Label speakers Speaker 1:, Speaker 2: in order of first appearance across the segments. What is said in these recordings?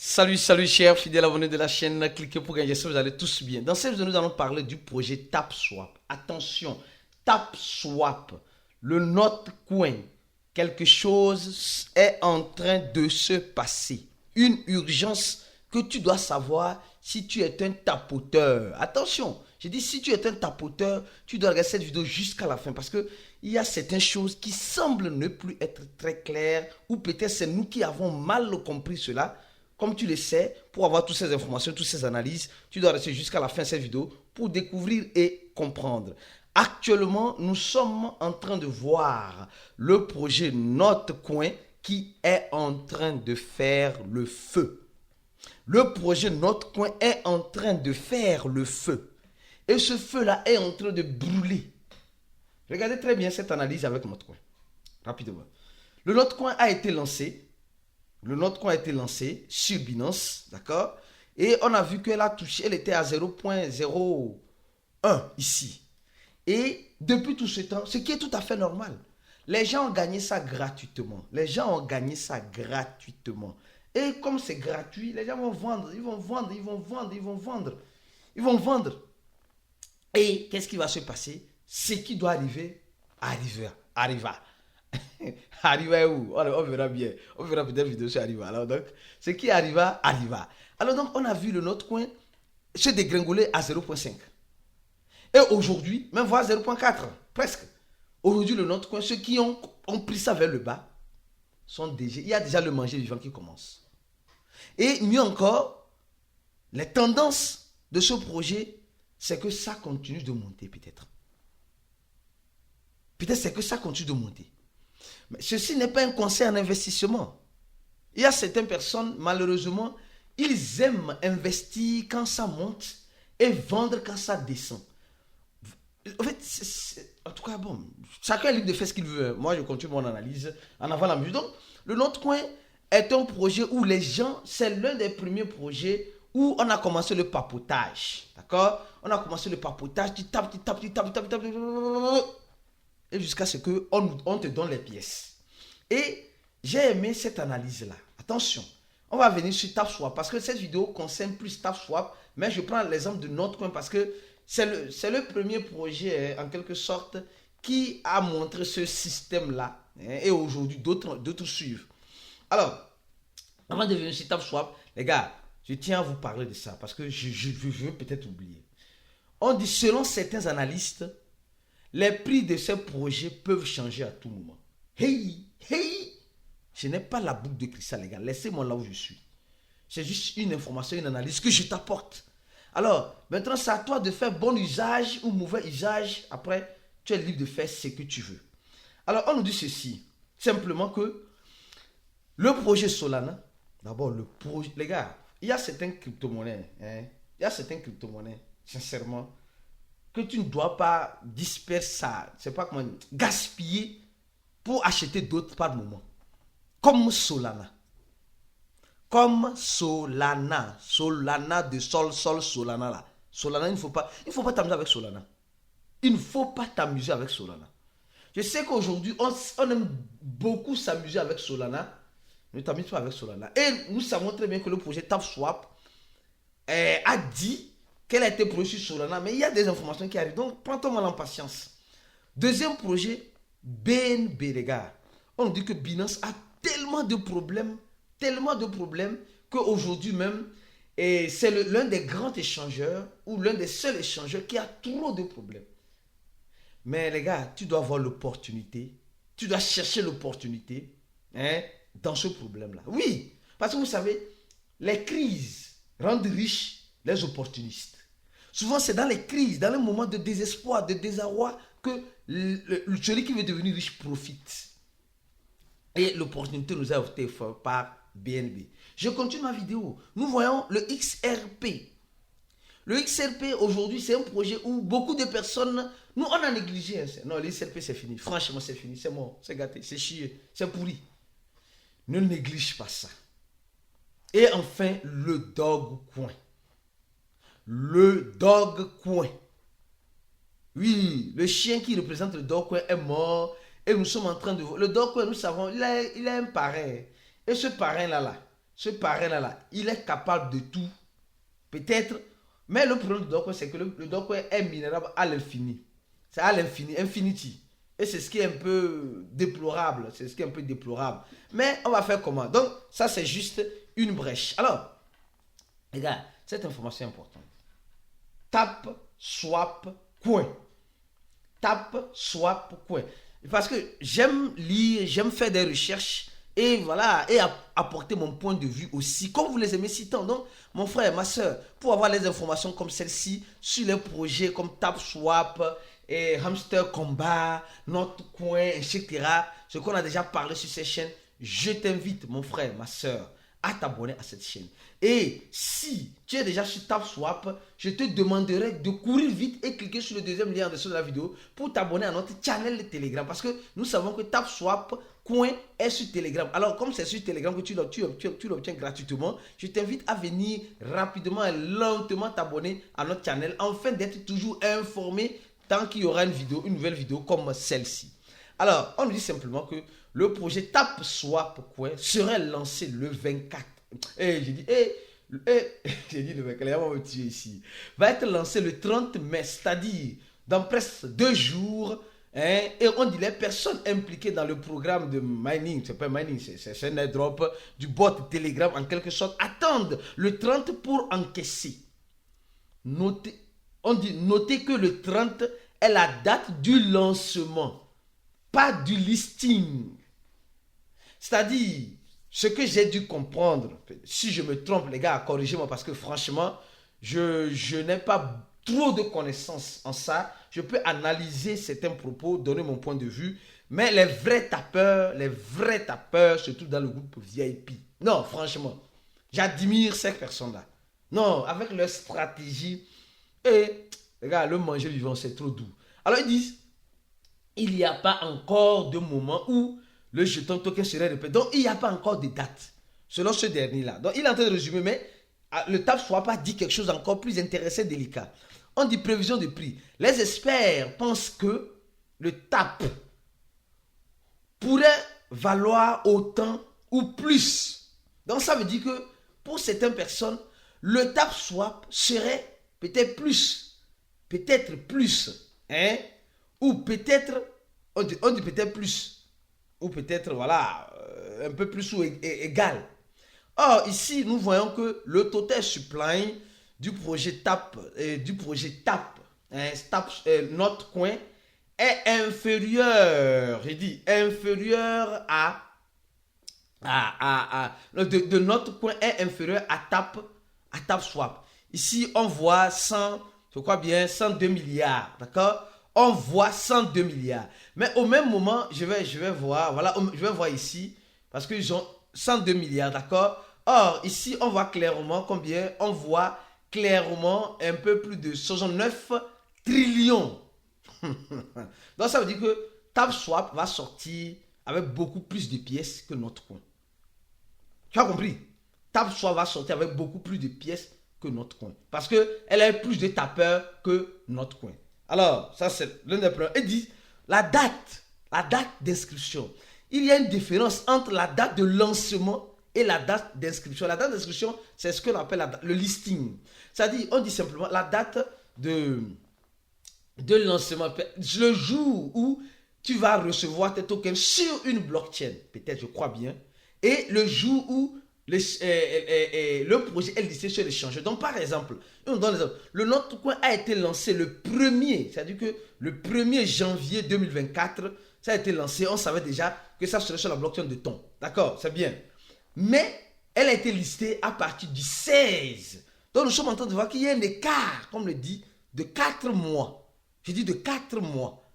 Speaker 1: Salut, salut chers fidèles abonnés de la chaîne, cliquez pour gagner, j'espère que vous allez tous bien. Dans cette vidéo, nous allons parler du projet TapSwap. Attention, TapSwap, le Notcoin, quelque chose est en train de se passer. Une urgence que tu dois savoir si tu es un tapoteur. Attention, j'ai dit si tu es un tapoteur, tu dois regarder cette vidéo jusqu'à la fin parce que il y a certaines choses qui semblent ne plus être très claires ou peut-être c'est nous qui avons mal compris cela. Comme tu le sais, pour avoir toutes ces informations, toutes ces analyses, tu dois rester jusqu'à la fin de cette vidéo pour découvrir et comprendre. Actuellement, nous sommes en train de voir le projet Notcoin qui est en train de faire le feu. Le projet Notcoin est en train de faire le feu. Et ce feu-là est en train de brûler. Regardez très bien cette analyse avec Notcoin. Rapidement. Le Notcoin a été lancé. Le Notcoin a été lancé sur Binance, d'accord? Et on a vu qu'elle a touché, elle était à 0.01 ici. Et depuis tout ce temps, ce qui est tout à fait normal. Les gens ont gagné ça gratuitement. Les gens ont gagné ça gratuitement. Et comme c'est gratuit, les gens vont vendre, ils vont vendre, ils vont vendre, ils vont vendre. Ils vont vendre. Et qu'est-ce qui va se passer? Ce qui doit arriver, arriva. Arriva où? On verra bien. On verra peut-être vidéo sur Arriva. Alors donc, ce qui arriva, arriva. Alors donc, on a vu le Notcoin se dégringoler à 0.5. Et aujourd'hui, même voir 0.4, presque. Aujourd'hui, le Notcoin, ceux qui ont pris ça vers le bas, il y a déjà le manger vivant qui commence. Et mieux encore, les tendances de ce projet, c'est que ça continue de monter peut-être. Peut-être c'est que ça continue de monter. Mais ceci n'est pas un conseil en investissement. Il y a certaines personnes, malheureusement, ils aiment investir quand ça monte et vendre quand ça descend. En fait, en tout cas, bon, chacun est libre de faire ce qu'il veut. Moi, je continue mon analyse en avant la musique. Donc, le Notcoin est un projet où les gens, c'est l'un des premiers projets où on a commencé le papotage. D'accord? On a commencé le papotage, tu tapes, tu tapes, tu tapes, tu tapes, tu tapes, et jusqu'à ce qu'on te donne les pièces. Et j'ai aimé cette analyse-là. Attention, on va venir sur TapSwap parce que cette vidéo concerne plus TapSwap, mais je prends l'exemple de Notcoin parce que c'est le premier projet, en quelque sorte, qui a montré ce système-là. Et aujourd'hui, d'autres suivent. Alors, avant de venir sur TapSwap, les gars, je tiens à vous parler de ça parce que je veux peut-être oublier. On dit, selon certains analystes, les prix de ces projets peuvent changer à tout moment. Hey, hey, je n'ai pas la boucle de cristal, les gars. Laissez-moi là où je suis. C'est juste une information, une analyse que je t'apporte. Alors, maintenant, c'est à toi de faire bon usage ou mauvais usage. Après, tu es libre de faire ce que tu veux. Alors, on nous dit ceci. Simplement que le projet Solana, d'abord, les gars, il y a certaines crypto-monnaies, il y a certaines crypto-monnaies, sincèrement, que tu ne dois pas disperser ça, c'est pas comment gaspiller pour acheter d'autres par moment. Comme Solana. Comme Solana. Solana de sol, Solana là. Solana, il ne faut pas t'amuser avec Solana. Il ne faut pas t'amuser avec Solana. Je sais qu'aujourd'hui, on aime beaucoup s'amuser avec Solana. Ne t'amuse pas avec Solana. Et nous savons très bien que le projet TapSwap a dit qu'elle a été produite sur Solana, mais il y a des informations qui arrivent. Donc, prends-toi mal en patience. Deuxième projet, BNB, les gars. On dit que Binance a tellement de problèmes, qu'aujourd'hui même, c'est l'un des grands échangeurs ou l'un des seuls échangeurs qui a trop de problèmes. Mais les gars, tu dois avoir l'opportunité, tu dois chercher l'opportunité dans ce problème-là. Oui, parce que vous savez, les crises rendent riches les opportunistes. Souvent, c'est dans les crises, dans les moments de désespoir, de désarroi, que celui qui veut devenir riche profite. Et l'opportunité nous a été faite par BNB. Je continue ma vidéo. Nous voyons le XRP. Le XRP, aujourd'hui, c'est un projet où beaucoup de personnes, nous, on a négligé. Non, le XRP, c'est fini. Franchement, c'est fini. C'est mort. C'est gâté. C'est chié. C'est pourri. Ne néglige pas ça. Et enfin, le Dogecoin. Le Dogecoin. Oui, le chien qui représente le Dogecoin est mort. Et nous sommes en train de voir. Le Dogecoin, nous savons, il a un parrain. Et ce parrain-là, ce parrain-là, il est capable de tout. Peut-être, mais le problème du Dogecoin, c'est que le Dogecoin est minérable à l'infini. C'est à l'infini, infinity. Et c'est ce qui est un peu déplorable. C'est ce qui est un peu déplorable. Mais on va faire comment? Donc, ça, c'est juste une brèche. Alors, regarde, cette information est importante. Tap, swap, coin. Tap, swap, coin. Parce que j'aime lire, j'aime faire des recherches et voilà, et apporter mon point de vue aussi, comme vous les aimez si tant. Donc, mon frère, ma soeur, pour avoir les informations comme celle-ci sur les projets comme Tap, Swap, et Hamster Combat, Notre Coin, etc., ce qu'on a déjà parlé sur ces chaînes, je t'invite, mon frère, ma soeur, à t'abonner à cette chaîne. Et si tu es déjà sur TapSwap, je te demanderai de courir vite et cliquer sur le deuxième lien en dessous de la vidéo pour t'abonner à notre channel de Telegram. Parce que nous savons que TapSwap Coin est sur Telegram. Alors, comme c'est sur Telegram que tu l'obtiens gratuitement, je t'invite à venir rapidement et lentement t'abonner à notre channel afin d'être toujours informé tant qu'il y aura une nouvelle vidéo comme celle-ci. Alors, on nous dit simplement que le projet TapSwap Coin serait lancé le 24. J'ai dit le 24, on va me tuer ici. Va être lancé le 30 mai, c'est-à-dire dans presque 2 jours. Et on dit les personnes impliquées dans le programme de mining, c'est pas mining, c'est un airdrop du bot Telegram en quelque sorte, attendent le 30 pour encaisser. Notez que le 30 est la date du lancement, pas du listing. C'est-à-dire, ce que j'ai dû comprendre, si je me trompe les gars, corrigez-moi parce que franchement, je n'ai pas trop de connaissances en ça. Je peux analyser certains propos, donner mon point de vue, mais les vrais tapeurs se trouvent dans le groupe VIP. Non, franchement, j'admire ces personnes-là. Non, avec leur stratégie, et les gars, le manger vivant, c'est trop doux. Alors ils disent, il n'y a pas encore de moment où le jeton token serait répété. Donc, il n'y a pas encore de date, selon ce dernier-là. Donc, il est en train de résumer, mais le TapSwap a dit quelque chose encore plus intéressant et délicat. On dit prévision de prix. Les experts pensent que le TAP pourrait valoir autant ou plus. Donc, ça veut dire que pour certaines personnes, le TapSwap serait peut-être plus. Hein? Ou peut-être, on dit peut-être plus. Ou peut-être, voilà, un peu plus ou égal. Or, ici, nous voyons que le total supply du projet TAP, notre coin, est inférieur, j'ai dit, inférieur de notre coin est inférieur à TapSwap. Ici, on voit 102 milliards, d'accord? On voit 102 milliards. Mais au même moment, je vais voir, voilà, je vais voir ici, parce qu'ils ont 102 milliards, d'accord? Or, ici, on voit clairement combien? On voit clairement un peu plus de 69 trillions. Donc, ça veut dire que TapSwap va sortir avec beaucoup plus de pièces que notre coin. Tu as compris? TapSwap va sortir avec beaucoup plus de pièces que notre coin. Parce qu'elle a plus de tapeurs que notre coin. Alors, ça c'est l'un des problèmes. Il dit, la date d'inscription. Il y a une différence entre la date de lancement et la date d'inscription. La date d'inscription, c'est ce qu'on appelle le listing. C'est-à-dire, on dit simplement la date de lancement. Le jour où tu vas recevoir tes tokens sur une blockchain, peut-être, je crois bien, et le jour où le projet est listé sur l'échange. Donc, par exemple, on donne l'exemple. Le Notre Coin a été lancé le 1er, c'est-à-dire que le 1er janvier 2024, ça a été lancé. On savait déjà que ça serait sur la blockchain de Ton. D'accord, c'est bien. Mais elle a été listée à partir du 16. Donc, nous sommes en train de voir qu'il y a un écart, comme le dit, de 4 mois. Je dis de 4 mois.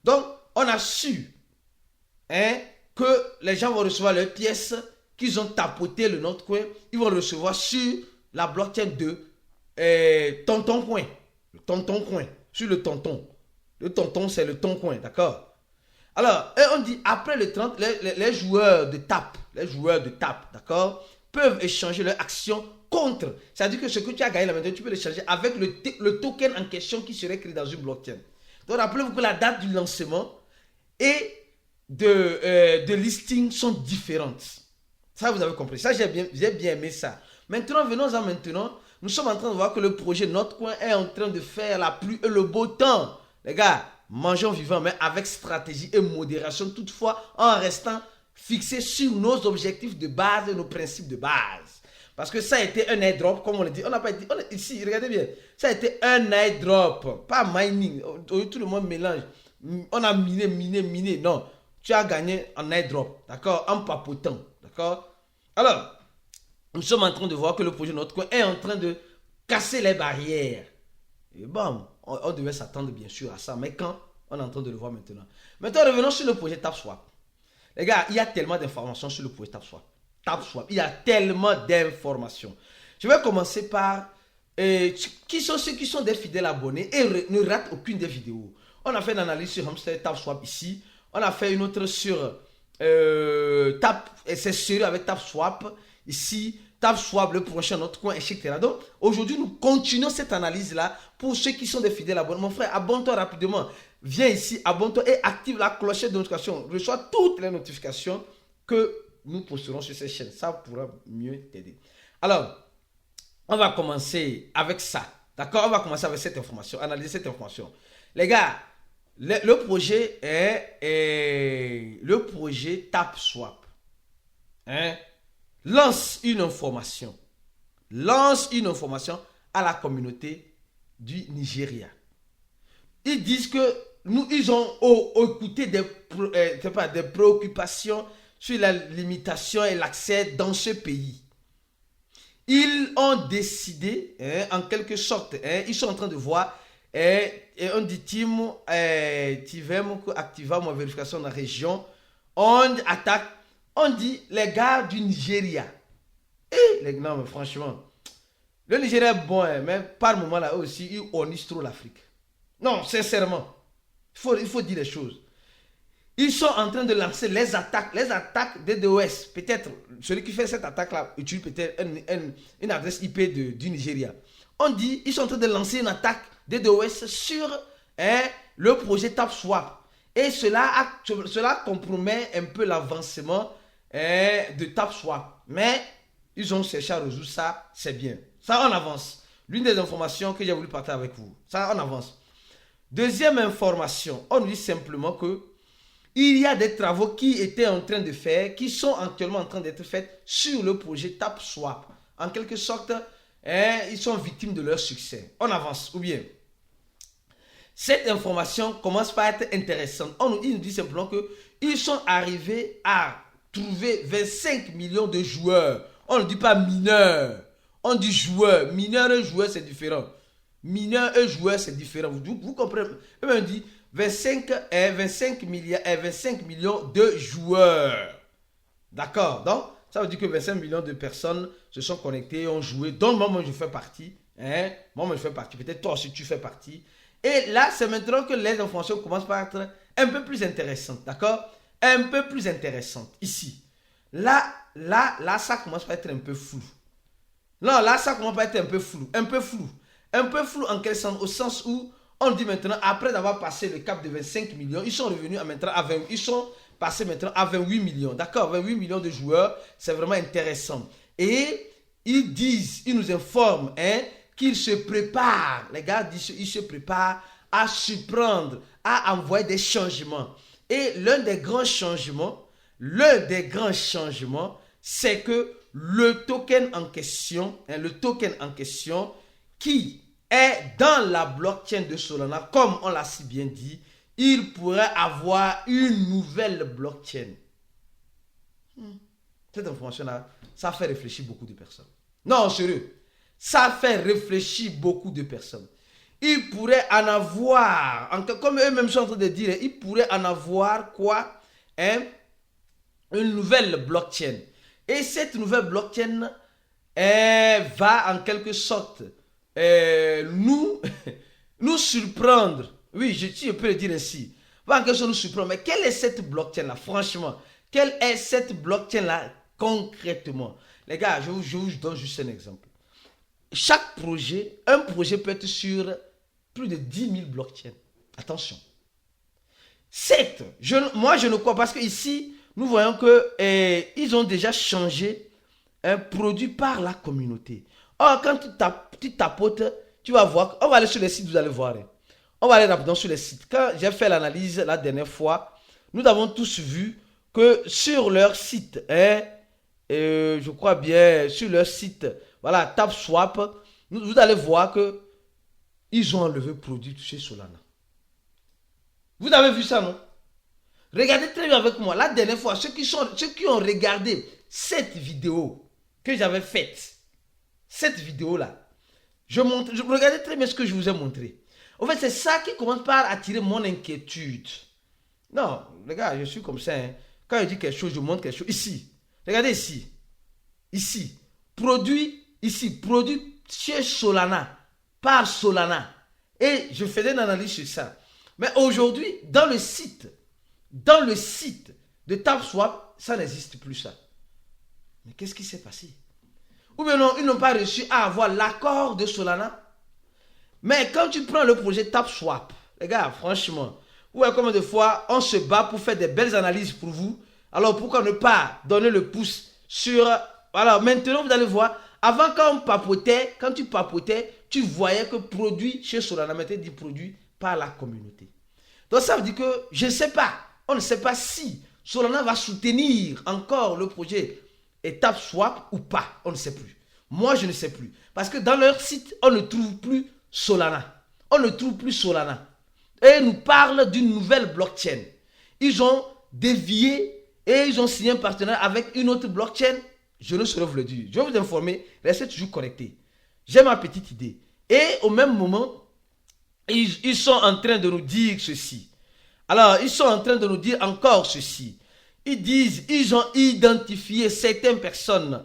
Speaker 1: Donc, on a su que les gens vont recevoir leurs pièces qu'ils ont tapoté le Notre Coin, ils vont recevoir sur la blockchain de Tonton Coin. Le Tonton Coin. Sur le Tonton. Le Tonton, c'est le Ton Coin, d'accord? Alors, on dit, après le 30, les joueurs de TAP, d'accord, peuvent échanger leurs actions contre. C'est-à-dire que ce que tu as gagné là maintenant, tu peux l'échanger avec le token en question qui serait créé dans une blockchain. Donc, rappelez-vous que la date du lancement et de listing sont différentes. Ça, vous avez compris. Ça, j'ai bien aimé ça. Maintenant, venons-en maintenant. Nous sommes en train de voir que le projet Notre Coin est en train de faire la pluie et le beau temps. Les gars, mangeons vivant, mais avec stratégie et modération, toutefois, en restant fixés sur nos objectifs de base et nos principes de base. Parce que ça a été un airdrop, comme on l'a dit. On n'a pas dit, ici, regardez bien. Ça a été un airdrop, pas mining. Tout le monde mélange. On a miné. Non, tu as gagné en airdrop, d'accord, en papotant, d'accord. Alors, nous sommes en train de voir que le projet Notre Coin est en train de casser les barrières. Et bon, on devait s'attendre bien sûr à ça, mais quand on est en train de le voir maintenant. Maintenant, revenons sur le projet TapSwap. Les gars, il y a tellement d'informations sur le projet TapSwap. Il y a tellement d'informations. Je vais commencer par qui sont ceux qui sont des fidèles abonnés et ne ratent aucune des vidéos. On a fait une analyse sur Hamster TapSwap ici. On a fait une autre sur c'est sérieux avec TapSwap ici. TapSwap, le prochain Notre Coin, etc. Donc, aujourd'hui, nous continuons cette analyse-là pour ceux qui sont des fidèles abonnés. Mon frère, abonne-toi rapidement. Viens ici, abonne-toi et active la clochette de notification. Reçois toutes les notifications que nous posterons sur cette chaîne. Ça pourra mieux t'aider. Alors, on va commencer avec ça. D'accord? On va commencer avec cette information, analyser cette information. Les gars, le projet est le projet TapSwap. Hein? Lance une information à la communauté du Nigeria. Ils disent que ils ont écouté des préoccupations sur la limitation et l'accès dans ce pays. Ils ont décidé, en quelque sorte, ils sont en train de voir, on dit activa ma vérification dans la région, on attaque. On dit les gars du Nigeria. Non, mais franchement, le Nigeria est bon, mais par moment là aussi, ils honnissent trop l'Afrique. Non, sincèrement, il faut dire les choses. Ils sont en train de lancer les attaques DDoS. Peut-être, celui qui fait cette attaque-là utilise peut-être une adresse IP du Nigeria. On dit, ils sont en train de lancer une attaque DDoS sur le projet TapSwap. Et cela compromet un peu l'avancement de TapSwap. Mais ils ont cherché à résoudre ça, c'est bien. Ça, on avance. L'une des informations que j'ai voulu partager avec vous. Ça, on avance. Deuxième information, on nous dit simplement que il y a des travaux qui étaient en train de faire, qui sont actuellement en train d'être faits sur le projet TapSwap. En quelque sorte, ils sont victimes de leur succès. On avance, ou bien cette information commence par être intéressante. Il nous dit simplement qu'ils sont arrivés à trouver 25 millions de joueurs. On ne dit pas mineurs, on dit joueurs. Mineurs et joueurs, c'est différent. Mineurs et joueurs, c'est différent. Vous comprenez? On dit 25 millions de joueurs. D'accord? Donc, ça veut dire que 25 millions de personnes se sont connectées, ont joué. Donc, moi, je fais partie. Moi, je fais partie. Peut-être toi aussi, tu fais partie. Et là, c'est maintenant que les informations commencent par être un peu plus intéressantes. D'accord? Un peu plus intéressantes. Ici. Là, ça commence par être un peu flou. Non, là, ça commence par être un peu flou. Un peu flou en quel sens? Au sens où on dit maintenant, après d'avoir passé le cap de 25 millions, ils sont revenus maintenant à 20. Ils sont passés maintenant à 28 millions. D'accord? 28 millions de joueurs, c'est vraiment intéressant. Et ils nous informent, qu'ils se préparent, les gars disent, ils se préparent à surprendre, à envoyer des changements. Et l'un des grands changements, c'est que le token en question, qui est dans la blockchain de Solana, comme on l'a si bien dit, il pourrait avoir une nouvelle blockchain. Cette information-là, ça fait réfléchir beaucoup de personnes. Non, sérieux. Ça fait réfléchir beaucoup de personnes. Il pourrait en avoir, comme eux-mêmes sont en train de dire, il pourrait en avoir quoi? Une nouvelle blockchain. Et cette nouvelle blockchain va en quelque sorte nous surprendre. Oui, je peux le dire ainsi. Va en quelque sorte nous surprendre. Mais quelle est cette blockchain-là? Franchement, quelle est cette blockchain-là concrètement? Les gars, je vous donne juste un exemple. Chaque projet, un projet peut être sur plus de 10 000 blockchains. Attention. Certes, moi je ne crois pas parce que ici, nous voyons que ils ont déjà changé un produit par la communauté. Or, quand tu tapotes, tu vas voir, on va aller sur les sites, vous allez voir. On va aller rapidement sur les sites. Quand j'ai fait l'analyse la dernière fois, nous avons tous vu que sur leur site, je crois bien, sur leur site, voilà, TapSwap, vous allez voir que ils ont enlevé le produit chez Solana. Vous avez vu ça, non? Regardez très bien avec moi. La dernière fois, ceux qui ont regardé cette vidéo que j'avais faite, cette vidéo-là, regardez très bien ce que je vous ai montré. En fait, c'est ça qui commence par attirer mon inquiétude. Non, les gars, je suis comme ça. Hein. Quand je dis quelque chose, je montre quelque chose. Ici, regardez ici. Ici, produit chez Solana, par Solana. Et je faisais une analyse sur ça. Mais aujourd'hui, dans le site de TapSwap, ça n'existe plus ça. Mais qu'est-ce qui s'est passé? Ou bien non, ils n'ont pas réussi à avoir l'accord de Solana. Mais quand tu prends le projet TapSwap, les gars, franchement, ouais, combien de fois on se bat pour faire des belles analyses pour vous. Alors pourquoi ne pas donner le pouce sur... Voilà, maintenant vous allez voir, avant quand tu papotais, tu voyais que produit chez Solana, mettait dit produit par la communauté. Donc ça veut dire que, je ne sais pas, on ne sait pas si Solana va soutenir encore le projet TapSwap ou pas, on ne sait plus. Moi, je ne sais plus. Parce que dans leur site, on ne trouve plus Solana. On ne trouve plus Solana. Et ils nous parlent d'une nouvelle blockchain. Ils ont dévié et ils ont signé un partenariat avec une autre blockchain. Je ne saurais vous le dire. Je vais vous informer. Restez toujours connectés. J'ai ma petite idée. Et au même moment, ils sont en train de nous dire ceci. Alors, ils sont en train de nous dire encore ceci. Ils ont identifié certaines personnes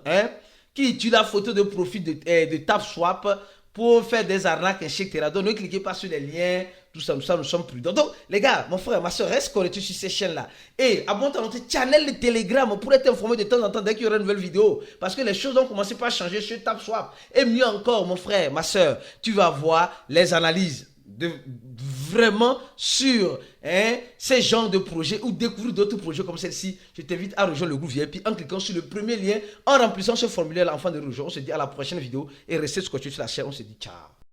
Speaker 1: qui utilisent la photo de profil de TapSwap pour faire des arnaques, etc. Donc, ne cliquez pas sur les liens, tout ça, nous sommes prudents. Donc, les gars, mon frère, ma soeur, reste connecté sur ces chaînes-là. Et abonne-toi à notre channel de Telegram pour être informé de temps en temps dès qu'il y aura une nouvelle vidéo. Parce que les choses ont commencé par changer sur TapSwap. Et mieux encore, mon frère, ma soeur, tu vas voir les analyses vraiment sur ces genres de projets ou découvrir d'autres projets comme celle-ci. Je t'invite à rejoindre le groupe VIP en cliquant sur le premier lien, en remplissant ce formulaire là en fin de rejoindre. On se dit à la prochaine vidéo et restez scotché sur la chaîne. On se dit ciao.